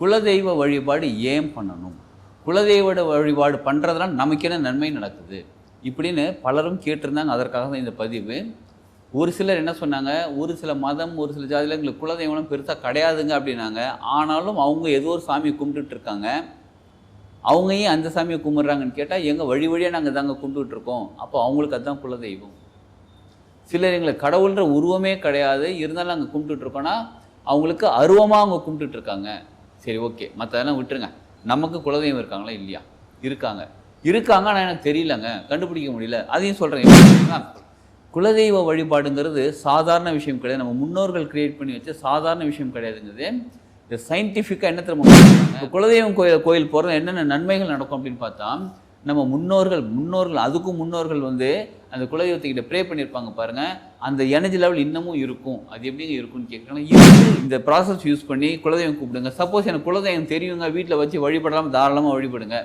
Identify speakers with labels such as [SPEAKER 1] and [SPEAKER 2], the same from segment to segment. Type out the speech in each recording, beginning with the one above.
[SPEAKER 1] குலதெய்வ வழிபாடு ஏன் பண்ணணும், குலதெய்வ வழிபாடு பண்ணுறதுனால நமக்கு என்ன நன்மை நடக்குது இப்படின்னு பலரும் கேட்டிருந்தாங்க. அதற்காக தான் இந்த பதிவு. ஒரு சிலர் என்ன சொன்னாங்க, ஒரு சில மதம் ஒரு சில ஜாதியில் எங்களுக்கு குலதெய்வம் பெருசாக கிடையாதுங்க அப்படின்னாங்க. ஆனாலும் அவங்க ஏதோ ஒரு சாமியை கும்பிட்டுட்டு இருக்காங்க. அவங்க ஏன் அந்த சாமியை கும்பிட்றாங்கன்னு கேட்டால் எங்கள் வழி வழியாக நாங்கள் தாங்க கும்பிட்டுட்ருக்கோம், அப்போ அவங்களுக்கு அதுதான் குலதெய்வம். சிலர் எங்களுக்கு கடவுள்ன்ற உருவமே கிடையாது, இருந்தாலும் நாங்கள் கும்பிட்டுட்ருக்கோன்னா அவங்களுக்கு அருவமாக அவங்க கும்பிட்டுட்ருக்காங்க. சரி, ஓகே, மற்றதெல்லாம் விட்டுருங்க. நமக்கு குலதெய்வம் இருக்காங்களா இல்லையா? இருக்காங்க. ஆனால் எனக்கு தெரியலங்க, கண்டுபிடிக்க முடியல. அதையும் சொல்கிறேன். குலதெய்வ வழிபாடுங்கிறது சாதாரண விஷயம் கிடையாது. நம்ம முன்னோர்கள் கிரியேட் பண்ணி வச்ச சாதாரண விஷயம் கிடையாதுங்கிறது. இந்த சயின்டிஃபிக்காக என்ன தெரியுமா, குலதெய்வம் கோயில் போகிறது என்னென்ன நன்மைகள் நடக்கும் அப்படின்னு பார்த்தா, நம்ம முன்னோர்கள் அதுக்கும் முன்னோர்கள் அந்த குலதெய்வத்துக்கிட்ட ப்ரே பண்ணியிருப்பாங்க பாருங்கள், அந்த எனர்ஜி லெவல் இன்னமும் இருக்கும். அது எப்படிங்க இருக்குன்னு கேட்குறாங்க. இந்த ப்ராசஸ் யூஸ் பண்ணி குலதெய்வம் கூப்பிடுங்க. சப்போஸ் எனக்கு குலதெய்வம் தெரியுங்க, வீட்டில் வச்சு வழிபடலாம், தாராளமாக வழிபடுங்க.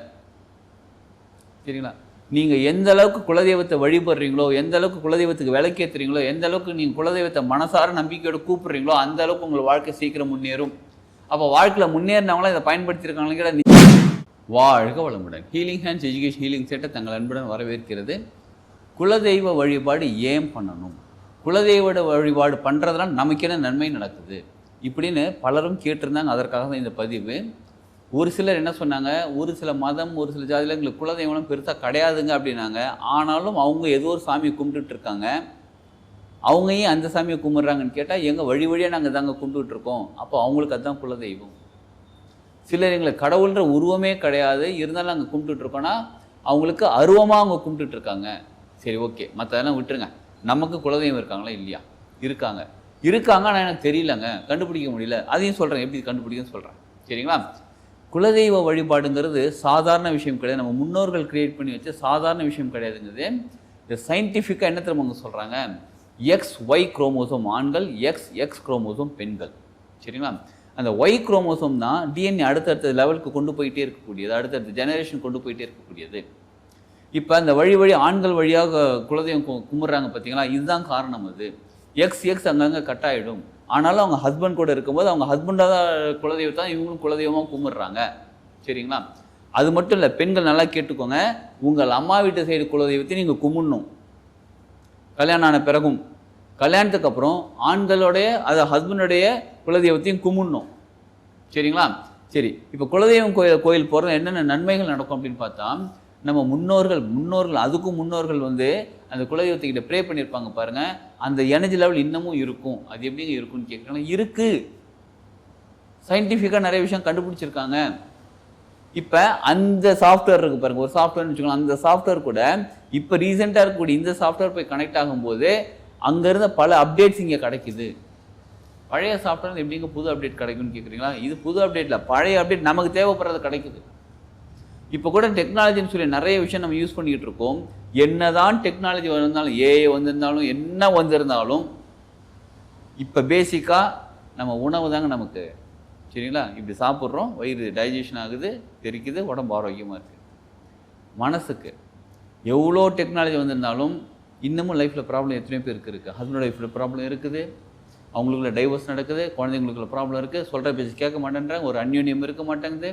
[SPEAKER 1] சரிங்களா? நீங்கள் எந்த அளவுக்கு குலதெய்வத்தை வழிபடுறீங்களோ, எந்த அளவுக்கு குலதெய்வத்துக்கு விளக்கேற்றுறீங்களோ, எந்த அளவுக்கு நீங்கள் குலதெய்வத்தை மனசார நம்பிக்கையோடு கூப்பிட்றீங்களோ, அந்த அளவுக்கு உங்கள் வாழ்க்கை சீக்கிரம் முன்னேறும். அப்போ வாழ்க்கையில் முன்னேறினவங்களாம் இதை பயன்படுத்தியிருக்காங்களே. வாழ்க வளமுடன். ஹீலிங் ஹேண்ட்ஸ் எஜுகேஷன் ஹீலிங் செட்டை தங்கள் அன்புடன் வரவேற்கிறது. குலதெய்வ வழிபாடு ஏன் பண்ணணும், குலதெய்வ வழிபாடு பண்ணுறதுனால நமக்கு என்ன நன்மை நடக்குது இப்படின்னு பலரும் கேட்டிருந்தாங்க. அதற்காக தான் இந்த பதிவு. ஒரு சிலர் என்ன சொன்னாங்க, ஒரு சில மதம் ஒரு சில ஜாதியில் எங்களுக்கு குலதெய்வம் பெருசாக கிடையாதுங்க அப்படின்னாங்க. ஆனாலும் அவங்க ஏதோ ஒரு சாமியை கும்பிட்டுட்டு இருக்காங்க. அவங்க ஏன் அந்த சாமியை கும்பிட்றாங்கன்னு கேட்டால் எங்கள் வழி வழியாக நாங்கள் தாங்க கும்பிட்டுட்ருக்கோம், அப்போ அவங்களுக்கு அதுதான் குலதெய்வம். சிலர் எங்களுக்கு கடவுள்ன்ற உருவமே கிடையாது, இருந்தாலும் நாங்கள் கும்பிட்டுட்ருக்கோன்னா அவங்களுக்கு அருவமாக அவங்க கும்பிட்டுட்ருக்காங்க. சரி, ஓகே, மற்றதெல்லாம் விட்டுருங்க. நமக்கு குலதெய்வம் இருக்காங்களா இல்லையா? இருக்காங்க. ஆனால் எனக்கு தெரியலங்க, கண்டுபிடிக்க முடியல. அதையும் சொல்கிறேன், எப்படி கண்டுபிடிக்குன்னு சொல்கிறேன். சரிங்களா? குலதெய்வ வழிபாடுங்கிறது சாதாரண விஷயம் கிடையாது. நம்ம முன்னோர்கள் கிரியேட் பண்ணி வச்ச சாதாரண விஷயம் கிடையாதுங்கிறது. இந்த சயின்டிஃபிக்காக என்ன தெரியுமா சொல்கிறாங்க, XY குரோமோசோம் ஆண்கள், XX குரோமோசோம் பெண்கள். சரிங்களா? அந்த Y குரோமோசோம் தான் DNA அடுத்தடுத்த லெவலுக்கு கொண்டு போயிட்டே இருக்கக்கூடியது, அடுத்தடுத்த ஜெனரேஷன் கொண்டு போயிட்டே இருக்கக்கூடியது. இப்போ அந்த வழி ஆண்கள் வழியாக குலதெய்வம் கும்பிட்றாங்க பார்த்தீங்களா, இதுதான் காரணம். அது XX அங்கங்கே கட் ஆகிடும். ஆனாலும் அவங்க ஹஸ்பண்ட் கூட இருக்கும்போது அவங்க ஹஸ்பண்டாக தான் குலதெய்வத்தை இவங்களும் குலதெய்வமாக கும்பிட்றாங்க. சரிங்களா? அது மட்டும் இல்லை, பெண்கள் நல்லா கேட்டுக்கோங்க, உங்கள் அம்மா வீட்டு சைடு குலதெய்வத்தை நீங்கள் கும்பிடணும். கல்யாணம் ஆன பிறகும், கல்யாணத்துக்கு அப்புறம் ஆண்களுடைய அது ஹஸ்பண்டுடைய குலதெய்வத்தையும் கும்பிடணும். சரிங்களா? சரி, இப்போ குலதெய்வம் கோயில் போகிறது என்னென்ன நன்மைகள் நடக்கும் அப்படின்னு பார்த்தா, நம்ம முன்னோர்கள் அதுக்கும் முன்னோர்கள் அந்த குலதெய்வத்துக்கிட்ட ப்ரே பண்ணியிருப்பாங்க பாருங்கள், அந்த எனர்ஜி லெவல் இன்னமும் இருக்கும். அது எப்படிங்க இருக்குன்னு கேட்குறாங்க. இருக்குது, சயின்டிஃபிக்காக நிறைய விஷயம் கண்டுபிடிச்சிருக்காங்க. இப்போ அந்த சாஃப்ட்வேர் இருக்குது பாருங்கள், ஒரு சாஃப்ட்வேர்னு வச்சுக்கோங்க. அந்த சாஃப்ட்வேர் கூட இப்போ ரீசெண்டாக இருக்கக்கூடிய இந்த சாஃப்ட்வேர் போய் கனெக்ட் ஆகும்போது அங்கேருந்த பல அப்டேட்ஸ் இங்கே கிடைக்குது. பழைய சாஃப்ட்வேர் எப்படிங்க புது அப்டேட் கிடைக்கும்னு கேட்குறீங்களா? இது புது அப்டேட்டில் பழைய அப்டேட் நமக்கு தேவைப்படுறது கிடைக்குது. இப்போ கூட டெக்னாலஜின்னு சொல்லி நிறைய விஷயம் நம்ம யூஸ் பண்ணிக்கிட்டு இருக்கோம். என்னதான் டெக்னாலஜி வந்திருந்தாலும், ஏஐ வந்திருந்தாலும், என்ன வந்திருந்தாலும், இப்போ பேசிக்காக நம்ம உணவு தாங்க நமக்கு. சரிங்களா? இப்படி சாப்பிட்றோம், வயிறு டைஜஷன் ஆகுது, தெரிக்குது, உடம்பு ஆரோக்கியமாக இருக்குது. மனசுக்கு எவ்வளோ டெக்னாலஜி வந்திருந்தாலும் இன்னமும் லைஃப்பில் ப்ராப்ளம் எத்தனையோ பேருக்கு இருக்குது. ஹஸ்பண்ட் லைஃப்பில் ப்ராப்ளம் இருக்குது, அவங்களுக்குள்ள டைவர்ஸ் நடக்குது, குழந்தைங்களுக்குள்ள ப்ராப்ளம் இருக்குது, சொல்கிற பேச்சு கேட்க மாட்டேன்றாங்க, ஒரு அந்யோன்யம் இருக்க மாட்டேங்குது.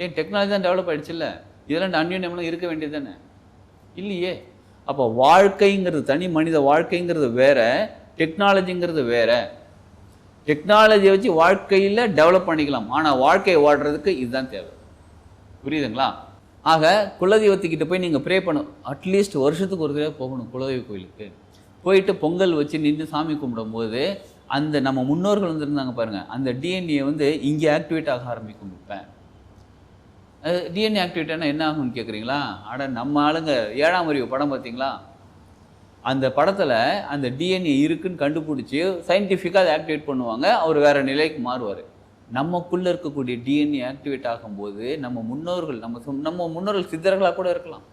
[SPEAKER 1] ஏன் டெக்னாலஜி தான் டெவலப் ஆகிடுச்சு இல்லை? இதெல்லாம் அந்யோன்யம்லாம் இருக்க வேண்டியது தானே? இல்லையே. அப்போ வாழ்க்கைங்கிறது, தனி மனித வாழ்க்கைங்கிறது வேற, டெக்னாலஜிங்கிறது வேற. டெக்னாலஜியை வச்சு வாழ்க்கையில் டெவலப் பண்ணிக்கலாம், ஆனால் வாழ்க்கையை வாழ்கிறதுக்கு இதுதான் தேவை. புரியுதுங்களா? ஆக குலதெய்வத்துக்கிட்ட போய் நீங்கள் ப்ரே பண்ணணும். அட்லீஸ்ட் வருஷத்துக்கு ஒரு தடவை போகணும் குலதெய்வ கோயிலுக்கு. போயிட்டு பொங்கல் வச்சு நின்று சாமி கும்பிடும்போது அந்த நம்ம முன்னோர்கள் வந்திருந்தாங்க பாருங்கள், அந்த டிஎன்ஏ இங்கே ஆக்டிவேட் ஆக ஆரம்பிக்கும். இப்போ டிஎன்ஏ ஆக்டிவேட்டானா என்ன ஆகும்னு கேட்குறீங்களா? நம்ம ஆளுங்க 7ஆம் அறிவு படம் பார்த்தீங்களா? அந்த படத்தில் அந்த டிஎன்ஏ இருக்குன்னு கண்டுபிடிச்சி சயின்டிஃபிக்காக அதை ஆக்டிவேட் பண்ணுவாங்க, அவர் வேறு நிலைக்கு மாறுவார். நமக்குள்ளே இருக்கக்கூடிய டிஎன்ஏ ஆக்டிவேட் ஆகும்போது நம்ம முன்னோர்கள் சித்தர்களாக கூட இருக்கலாம்.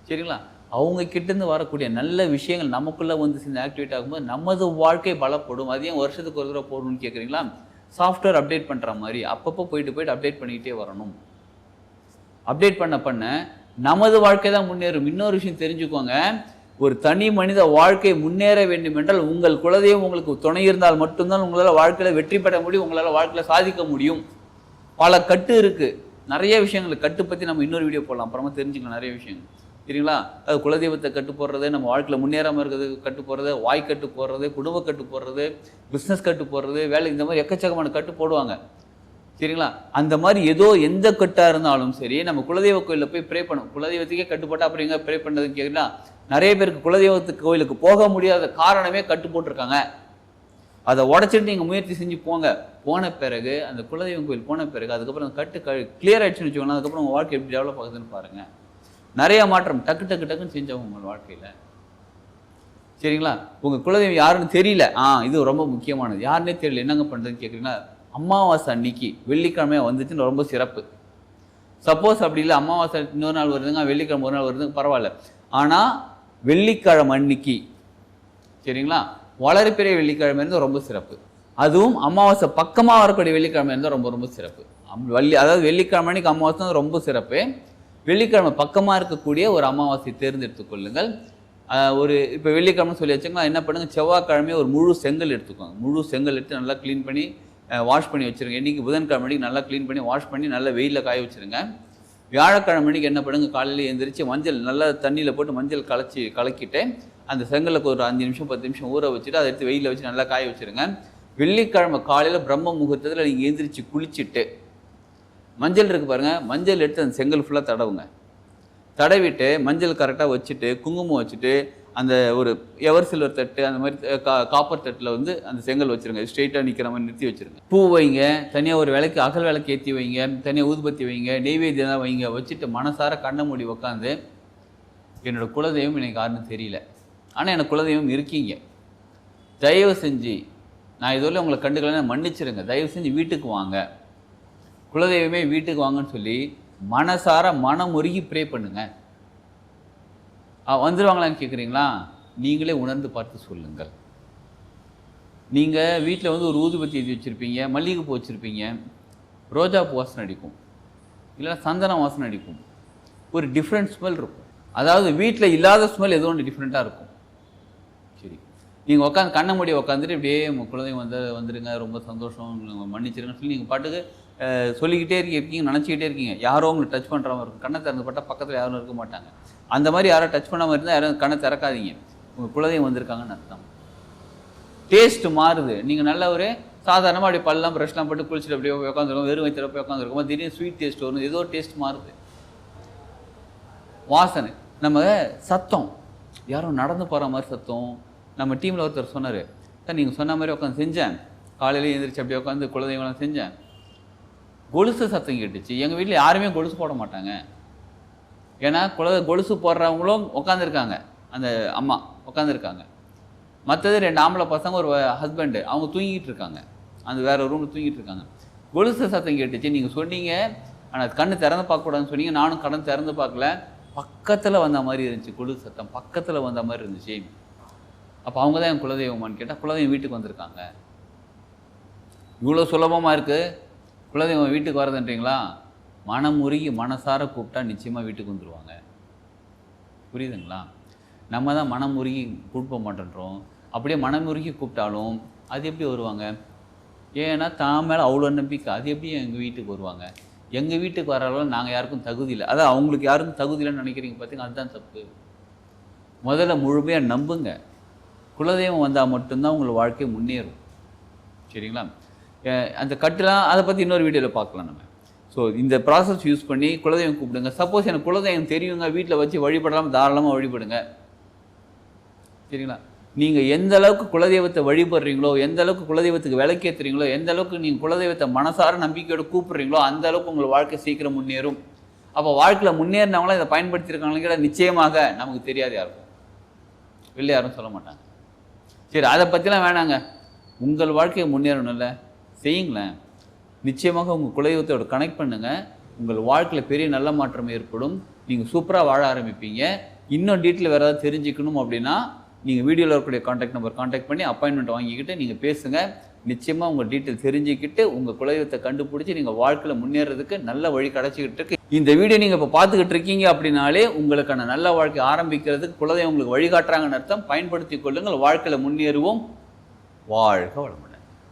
[SPEAKER 1] சரிங்களா? அவங்க கிட்டேருந்து வரக்கூடிய நல்ல விஷயங்கள் நமக்குள்ளே சேர்ந்து ஆக்டிவேட் ஆகும்போது நமது வாழ்க்கை பலப்படும். அதையும் வருஷத்துக்கு ஒரு தடவை போடணும்னு கேட்குறீங்களா? சாஃப்ட்வேர் அப்டேட் பண்ணுற மாதிரி அப்பப்போ போயிட்டு அப்டேட் பண்ணிக்கிட்டே வரணும். அப்டேட் பண்ண நமது வாழ்க்கை தான் முன்னேறும். இன்னொரு விஷயம் தெரிஞ்சுக்கோங்க, ஒரு தனி மனித வாழ்க்கை முன்னேற வேண்டும் என்றால் உங்கள் குலதெய்வம் உங்களுக்கு துணை இருந்தால் மட்டும்தான் உங்களால் வாழ்க்கையில் வெற்றி பெற முடியும், உங்களால் வாழ்க்கையில் சாதிக்க முடியும். பல கட்டு இருக்குது. நிறைய விஷயங்கள் கட்டு பற்றி நம்ம இன்னொரு வீடியோ போடலாம், அப்புறமா தெரிஞ்சுக்கலாம் நிறைய விஷயங்கள். சரிங்களா? அது குலதெய்வத்தை கட்டு போடுறது, நம்ம வாழ்க்கையில் முன்னேறாமல் இருக்கிறது கட்டு போடுறது, வாய் கட்டு போடுறது, குடும்ப கட்டு போடுறது, பிஸ்னஸ் கட்டு போடுறது, வேலை, இந்த மாதிரி எக்கச்சக்கமான கட்டு போடுவாங்க. சரிங்களா? அந்த மாதிரி ஏதோ எந்த கட்டாக இருந்தாலும் சரி, நம்ம குலதெய்வ கோயிலில் போய் ப்ரே பண்ணணும். குலதெய்வத்துக்கே கட்டு போட்டால் அப்புறம் எங்கே ப்ரே பண்ணுறதுன்னு கேட்குறீங்களா? நிறைய பேருக்கு குலதெய்வத்துக்கு கோயிலுக்கு போக முடியாத காரணமே கட்டு போட்டிருக்காங்க. அதை உடச்சிட்டு நீங்கள் முயற்சி செஞ்சு போன பிறகு அந்த குலதெய்வம் கோயில் போன பிறகு அதுக்கப்புறம் அந்த கட்டு கிளியர் ஆகிடுச்சுன்னு வச்சுக்கோங்களேன். அதுக்கப்புறம் உங்கள் வாழ்க்கை எப்படி டெவலப் ஆகுதுன்னு பாருங்கள். நிறைய மாற்றம் டக்குன்னு செஞ்சவங்க உங்கள் வாழ்க்கையில். சரிங்களா? உங்கள் குலதெய்வம் யாருன்னு தெரியல, இது ரொம்ப முக்கியமானது. யாருன்னே தெரியல, என்னங்க பண்ணுறதுன்னு கேட்குறீங்களா? அமாவாசை அன்னைக்கு வெள்ளிக்கிழமையாக வந்துச்சுன்னு ரொம்ப சிறப்பு. சப்போஸ் அப்படி இல்லை, அமாவாசை இன்னொரு நாள் வருதுங்க, வெள்ளிக்கிழமை ஒரு நாள் வருதுங்க, பரவாயில்ல. ஆனால் வெள்ளிக்கிழமை அன்னைக்கு, சரிங்களா, வளர்பிறை வெள்ளிக்கிழமை இருந்தால் ரொம்ப சிறப்பு. அதுவும் அமாவாசை பக்கமாக வரக்கூடிய வெள்ளிக்கிழமை இருந்தால் ரொம்ப ரொம்ப சிறப்பு. அதாவது வெள்ளிக்கிழமை அன்னைக்கு அமாவாசை ரொம்ப சிறப்பு. வெள்ளிக்கிழமை பக்கமாக இருக்கக்கூடிய ஒரு அமாவாசை தேர்ந்தெடுத்து கொள்ளுங்கள். இப்போ வெள்ளிக்கிழமை சொல்லி வச்சுங்களா, என்ன பண்ணுங்கள், செவ்வாய்க்கிழமையே ஒரு முழு செங்கல் எடுத்துக்கோங்க. முழு செங்கல் எடுத்து நல்லா க்ளீன் பண்ணி வாஷ் பண்ணி வச்சுருங்க. இன்றைக்கி புதன்கிழமை அன்றைக்கி நல்லா க்ளீன் பண்ணி வாஷ் பண்ணி நல்லா வெயிலில் காய வச்சுருங்க. வியாழக்கிழமை அன்றைக்கி என்ன பண்ணுங்கள், காலையில் எழுந்திரிச்சு மஞ்சள் நல்லா தண்ணியில் போட்டு மஞ்சள் கலக்கிட்டு அந்த செங்கலுக்கு ஒரு 5 நிமிஷம் 10 நிமிஷம் ஊற வச்சுட்டு அதை எடுத்து வெயிலில் வச்சு நல்லா காய வச்சுருங்க. வெள்ளிக்கிழமை காலையில் பிரம்ம முகூர்த்தத்தில் நீங்கள் எழுந்திரிச்சு குளிச்சுட்டு மஞ்சள் இருக்குது பாருங்கள், மஞ்சள் எடுத்து அந்த செங்கல் ஃபுல்லாக தடவிட்டு மஞ்சள் கரெக்டாக வச்சுட்டு குங்குமம் வச்சுட்டு அந்த ஒரு எவர் சில்வர் தட்டு அந்த மாதிரி காப்பர் தட்டில் வந்து அந்த செங்கல் வச்சுருங்க. ஸ்ட்ரெயிட்டாக நிற்கிற மாதிரி நிறுத்தி வச்சுருங்க. பூ வைங்க, தனியாக ஒரு விளக்கு அகல் விளக்கு ஏற்றி வைங்க, தனியாக ஊதுபத்தி வைங்க, நெய்வேத்தியம் வைங்க. வச்சுட்டு மனசார கண்ணை மூடி உட்காந்து, என்னோடய குலதெய்வம் எனக்கு யாருன்னு தெரியல, ஆனால் எனக்கு குலதெய்வம் இருக்கீங்க, தயவு செஞ்சு நான் இதுவரை உங்களை கண்டுக்கலன்னு மன்னிச்சிருங்க, தயவு செஞ்சு வீட்டுக்கு வாங்க, குலதெய்வமே வீட்டுக்கு வாங்கன்னு சொல்லி மனசார மனமுருகி ப்ரே பண்ணுங்க. வந்துடுவாங்களான்னு கேட்குறீங்களா? நீங்களே உணர்ந்து பார்த்து சொல்லுங்கள். நீங்கள் வீட்டில் வந்து ஒரு ஊதுபத்தி ஏற்றி வச்சுருப்பீங்க, மல்லிகைப்பூ வச்சுருப்பீங்க, ரோஜா பூ வாசனை அடிக்கும், இல்லைன்னா சந்தனம் வாசனை அடிக்கும், ஒரு டிஃப்ரெண்ட் ஸ்மெல் இருக்கும். அதாவது வீட்டில் இல்லாத ஸ்மெல் ஏதோ ஒன்று டிஃப்ரெண்ட்டாக இருக்கும். சரி, நீங்கள் உட்காந்து கண்ணை மூடி உட்காந்துட்டு இப்படியே உங்கள் குழந்தைங்க வந்துடுங்க, ரொம்ப சந்தோஷம், மன்னிச்சிருங்கன்னு சொல்லி நீங்கள் பாட்டுக்கு சொல்லிக்கிட்டே இருக்கீங்க, நினச்சிக்கிட்டே இருக்கீங்க. யாரோ உங்களை டச் பண்ணுற மாதிரி இருக்கும். கண்ணை திறந்து பட்டால் பக்கத்தில் யாரும் இருக்க மாட்டாங்க. அந்த மாதிரி யாரும் டச் பண்ணாமல் இருந்தால் யாரும் கண்ணை திறக்காதீங்க, உங்கள் குலதெய்வம் வந்திருக்காங்கன்னு அர்த்தம். டேஸ்ட்டு மாறுது. நீங்கள் நல்ல ஒரு சாதாரணமாக அப்படி பல்லாம் ப்ரஷ்லாம் போட்டு குளிச்சுட்டு அப்படியே உட்காந்துருக்கோம், வெறும் வயிற்றுல போய் உட்காந்துருக்கோம், திடீர்னு ஸ்வீட் டேஸ்ட் வரும், ஏதோ டேஸ்ட் மாறுது. வாசனை, நம்ம சத்தம், யாரும் நடந்து போகிற மாதிரி சத்தம். நம்ம டீமில் ஒருத்தர் சொன்னார், சார் நீங்கள் சொன்ன மாதிரி உட்காந்து செஞ்சேன், காலையில் எழுந்திரிச்சு அப்படியே உட்காந்து குலதெய்வம்லாம் செஞ்சேன், கொலுசு சத்தம் கேட்டுச்சு. எங்கள் வீட்டில் யாருமே கொலுசு போட மாட்டாங்க, ஏன்னா கொலுசு போடுறவங்களும் உட்காந்துருக்காங்க, அந்த அம்மா உட்காந்துருக்காங்க. மற்றது 2 ஆம்பளை பசங்க, ஒரு ஹஸ்பண்டு, அவங்க தூங்கிட்டு இருக்காங்க, அந்த வேறு ரூமில் தூங்கிட்டு இருக்காங்க. கொலுசு சத்தம் கேட்டுச்சு. நீங்கள் சொன்னீங்க, ஆனால் கண்ணு திறந்து பார்க்கக்கூடாதுன்னு சொன்னீங்க, நானும் கண்ணு திறந்து பார்க்கல, பக்கத்தில் வந்த மாதிரி இருந்துச்சு, கொலுசு சத்தம் பக்கத்தில் வந்த மாதிரி இருந்துச்சு. அப்போ அவங்க தான் என் குலதெய்வமானு கேட்டால், குலதெய்வம் வீட்டுக்கு வந்திருக்காங்க. இவ்வளோ சுலபமாக இருக்குது குலதெய்வம் வீட்டுக்கு வரதுன்றீங்களா? மனமுருகி மனசார கூப்பிட்டா நிச்சயமாக வீட்டுக்கு வந்துடுவாங்க. புரியுதுங்களா? நம்ம தான் மனமுருகி கூப்பிட மாட்டேன்றோம். அப்படியே மனமுருகி கூப்பிட்டாலும் அது எப்படி வருவாங்க? ஏன்னா தான் மேலே அவ்வளோ நம்பிக்கை, அது எப்படி எங்கள் வீட்டுக்கு வருவாங்க? எங்கள் வீட்டுக்கு வர அளவு நாங்கள் யாருக்கும் தகுதி இல்லை. அதான் அவங்களுக்கு யாருக்கும் தகுதி இல்லைன்னு நினைக்கிறீங்க பார்த்தீங்கன்னா, அதுதான் தப்பு. முதல்ல முழுமையாக நம்புங்க. குலதெய்வம் வந்தால் மட்டும்தான் உங்கள் வாழ்க்கை முன்னேறும். சரிங்களா? அந்த கட்டுலாம் அதை பற்றி இன்னொரு வீடியோவில் பார்க்கலாம் நம்ம. ஸோ இந்த ப்ராசஸ் யூஸ் பண்ணி குலதெய்வம் கூப்பிடுங்க. சப்போஸ் எனக்கு குலதெய்வம் தெரியுங்க, வீட்டில் வச்சு வழிபடலாம், தாராளமாக வழிபடுங்க. சரிங்களா? நீங்கள் எந்த அளவுக்கு குலதெய்வத்தை வழிபடுறீங்களோ, எந்த அளவுக்கு குலதெய்வத்துக்கு விளக்கேற்றுறீங்களோ, எந்த அளவுக்கு நீங்கள் குலதெய்வத்தை மனசார நம்பிக்கையோடு கூப்பிட்றீங்களோ, அந்த அளவுக்கு உங்கள் வாழ்க்கை சீக்கிரம் முன்னேறும். அப்போ வாழ்க்கையில் முன்னேறினவங்களாம் இதை பயன்படுத்தியிருக்காங்களே கேட்டால் நிச்சயமாக நமக்கு தெரியாது யாருக்கும், வெளில யாரும் சொல்ல மாட்டாங்க. சரி, அதை பற்றிலாம் வேணாங்க, உங்கள் வாழ்க்கையை முன்னேறணும்ல, செய்யுங்களேன். நிச்சயமாக உங்கள் குலதெய்வத்தோட கனெக்ட் பண்ணுங்கள், உங்கள் வாழ்க்கையில் பெரிய நல்ல மாற்றம் ஏற்படும். நீங்கள் சூப்பராக வாழ ஆரம்பிப்பீங்க. இன்னும் டீட்டெயில் வேறு ஏதாவது தெரிஞ்சுக்கணும் அப்படின்னா நீங்கள் வீடியோவில் இருக்கக்கூடிய காண்டாக்ட் நம்பர் காண்டாக்ட் பண்ணி அப்பாயின்மெண்ட் வாங்கிக்கிட்டு நீங்கள் பேசுங்க. நிச்சயமாக உங்கள் டீட்டெயில் தெரிஞ்சுக்கிட்டு உங்கள் குலதெய்வத்தை கண்டுபிடிச்சி நீங்கள் வாழ்க்கையில் முன்னேறதுக்கு நல்ல வழி கிடச்சிக்கிட்டு இருக்கு. இந்த வீடியோ நீங்கள் இப்போ பார்த்துக்கிட்டு இருக்கீங்க அப்படின்னாலே உங்களுக்கான நல்ல வாழ்க்கை ஆரம்பிக்கிறதுக்கு குலதெய்வம் உங்களுக்கு வழிகாட்டுறாங்கன்னு அர்த்தம். பயன்படுத்தி கொள்ளுங்கள், வாழ்க்கையில் முன்னேறுவோம். வாழ்க வளமுடன்.